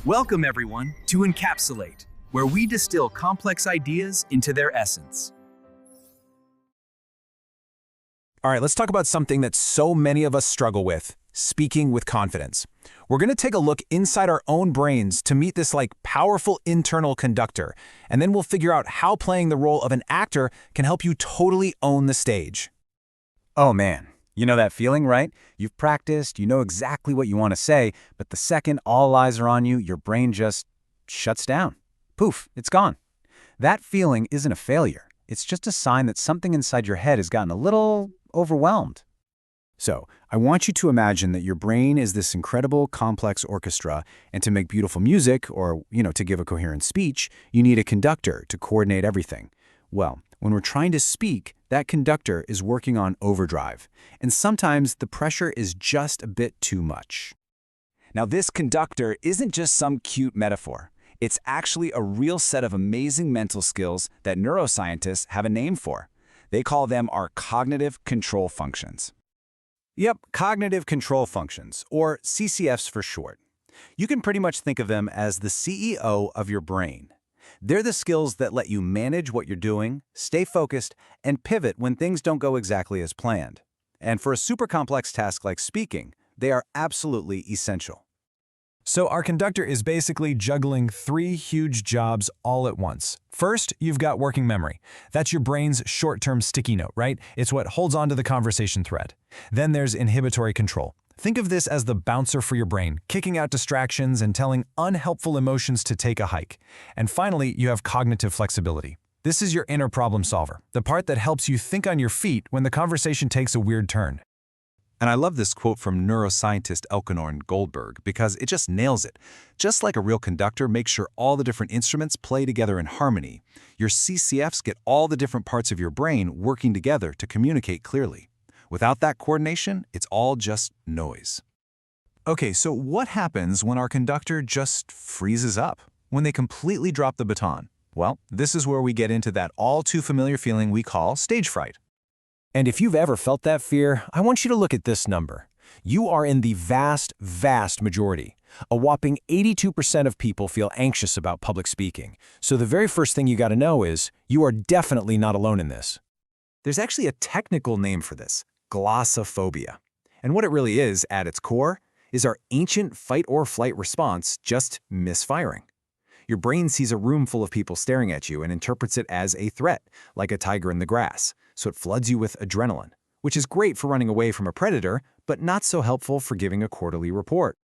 Welcome, everyone, to Encapsulate, where we distill complex ideas into their essence. All right, let's talk about something that so many of us struggle with, speaking with confidence. We're going to take a look inside our own brains to meet this powerful internal conductor, and then we'll figure out how playing the role of an actor can help you totally own the stage. Oh man, you know that feeling, right? You've practiced, you know exactly what you want to say, but the second all eyes are on you, your brain just shuts down. Poof, it's gone. That feeling isn't a failure. It's just a sign that something inside your head has gotten a little overwhelmed. So, I want you to imagine that your brain is this incredible, complex orchestra, and to make beautiful music, or, to give a coherent speech, you need a conductor to coordinate everything. Well, when we're trying to speak, that conductor is working on overdrive, and sometimes the pressure is just a bit too much. Now, this conductor isn't just some cute metaphor. It's actually a real set of amazing mental skills that neuroscientists have a name for. They call them our cognitive control functions. Yep, cognitive control functions, or CCFs for short. You can pretty much think of them as the CEO of your brain. They're the skills that let you manage what you're doing, stay focused, and pivot when things don't go exactly as planned. And for a super complex task like speaking, they are absolutely essential. So our conductor is basically juggling three huge jobs all at once. First, you've got working memory. That's your brain's short-term sticky note, right? It's what holds on to the conversation thread. Then there's inhibitory control. Think of this as the bouncer for your brain, kicking out distractions and telling unhelpful emotions to take a hike. And finally, you have cognitive flexibility. This is your inner problem solver, the part that helps you think on your feet when the conversation takes a weird turn. And I love this quote from neuroscientist Elkanor Goldberg because it just nails it. Just like a real conductor makes sure all the different instruments play together in harmony, your CCFs get all the different parts of your brain working together to communicate clearly. Without that coordination, it's all just noise. Okay, so what happens when our conductor just freezes up? When they completely drop the baton? Well, this is where we get into that all too familiar feeling we call stage fright. And if you've ever felt that fear, I want you to look at this number. You are in the vast, vast majority. A whopping 82% of people feel anxious about public speaking. So the very first thing you got to know is, you are definitely not alone in this. There's actually a technical name for this, glossophobia. And what it really is, at its core, is our ancient fight-or-flight response just misfiring. Your brain sees a room full of people staring at you and interprets it as a threat, like a tiger in the grass. So it floods you with adrenaline, which is great for running away from a predator, but not so helpful for giving a quarterly report.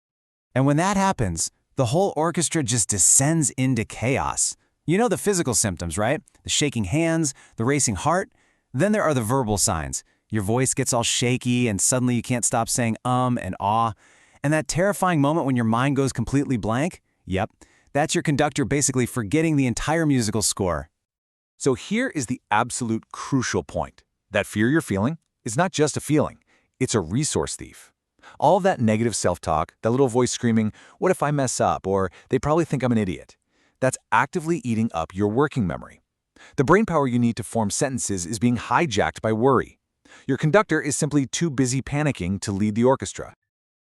And when that happens, the whole orchestra just descends into chaos. You know the physical symptoms, right? The shaking hands, the racing heart. Then there are the verbal signs. Your voice gets all shaky and suddenly you can't stop saying and ah. And that terrifying moment when your mind goes completely blank? Yep, that's your conductor basically forgetting the entire musical score. So here is the absolute crucial point. That fear you're feeling is not just a feeling, it's a resource thief. All of that negative self-talk, that little voice screaming, "What if I mess up?" or "They probably think I'm an idiot," that's actively eating up your working memory. The brain power you need to form sentences is being hijacked by worry. Your conductor is simply too busy panicking to lead the orchestra.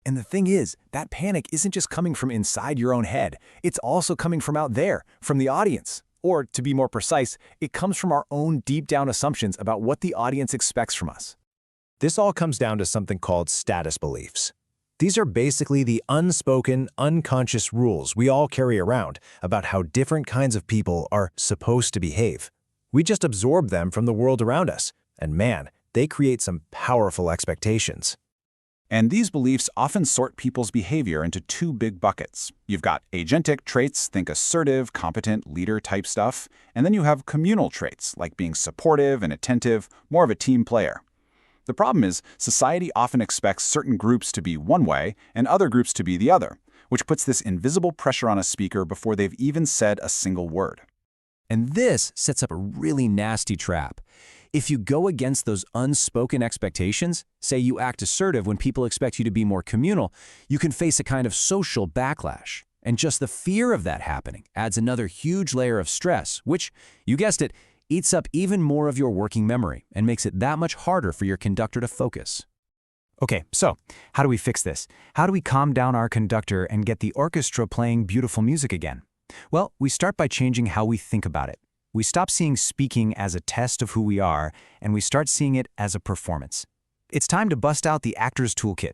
And the thing is, that panic isn't just coming from inside your own head. It's also coming from out there, from the audience. Or, to be more precise, it comes from our own deep-down assumptions about what the audience expects from us. This all comes down to something called status beliefs. These are basically the unspoken, unconscious rules we all carry around about how different kinds of people are supposed to behave. We just absorb them from the world around us, and man, they create some powerful expectations. And these beliefs often sort people's behavior into two big buckets. You've got agentic traits, think assertive, competent, leader-type stuff, and then you have communal traits, like being supportive and attentive, more of a team player. The problem is, society often expects certain groups to be one way and other groups to be the other, which puts this invisible pressure on a speaker before they've even said a single word. And this sets up a really nasty trap. If you go against those unspoken expectations, say you act assertive when people expect you to be more communal, you can face a kind of social backlash. And just the fear of that happening adds another huge layer of stress, which, you guessed it, eats up even more of your working memory and makes it that much harder for your conductor to focus. Okay, so how do we fix this? How do we calm down our conductor and get the orchestra playing beautiful music again? Well, we start by changing how we think about it. We stop seeing speaking as a test of who we are, and we start seeing it as a performance. It's time to bust out the actor's toolkit.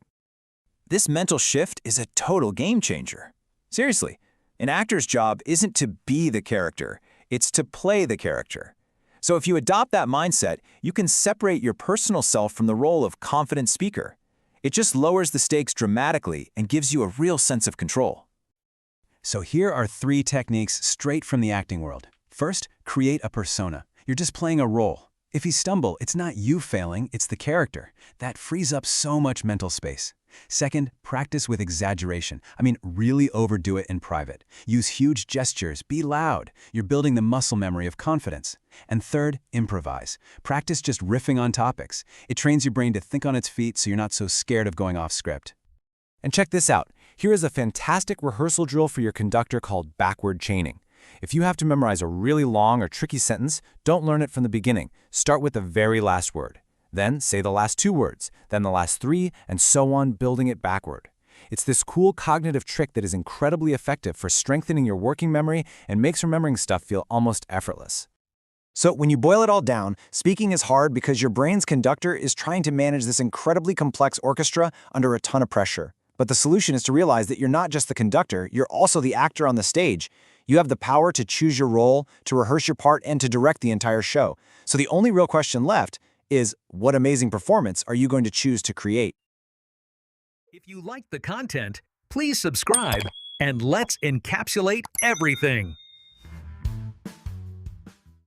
This mental shift is a total game changer. Seriously, an actor's job isn't to be the character, it's to play the character. So if you adopt that mindset, you can separate your personal self from the role of confident speaker. It just lowers the stakes dramatically and gives you a real sense of control. So here are 3 techniques straight from the acting world. First, create a persona. You're just playing a role. If you stumble, it's not you failing, it's the character. That frees up so much mental space. Second, practice with exaggeration. Really overdo it in private. Use huge gestures, be loud. You're building the muscle memory of confidence. And third, improvise. Practice just riffing on topics. It trains your brain to think on its feet so you're not so scared of going off script. And check this out. Here is a fantastic rehearsal drill for your conductor called backward chaining. If you have to memorize a really long or tricky sentence, don't learn it from the beginning. Start with the very last word. Then say the last 2 words, then the last 3, and so on, building it backward. It's this cool cognitive trick that is incredibly effective for strengthening your working memory and makes remembering stuff feel almost effortless. So when you boil it all down, speaking is hard because your brain's conductor is trying to manage this incredibly complex orchestra under a ton of pressure. But the solution is to realize that you're not just the conductor, you're also the actor on the stage. You have the power to choose your role, to rehearse your part, and to direct the entire show. So the only real question left is, what amazing performance are you going to choose to create? If you like the content, please subscribe and let's encapsulate everything.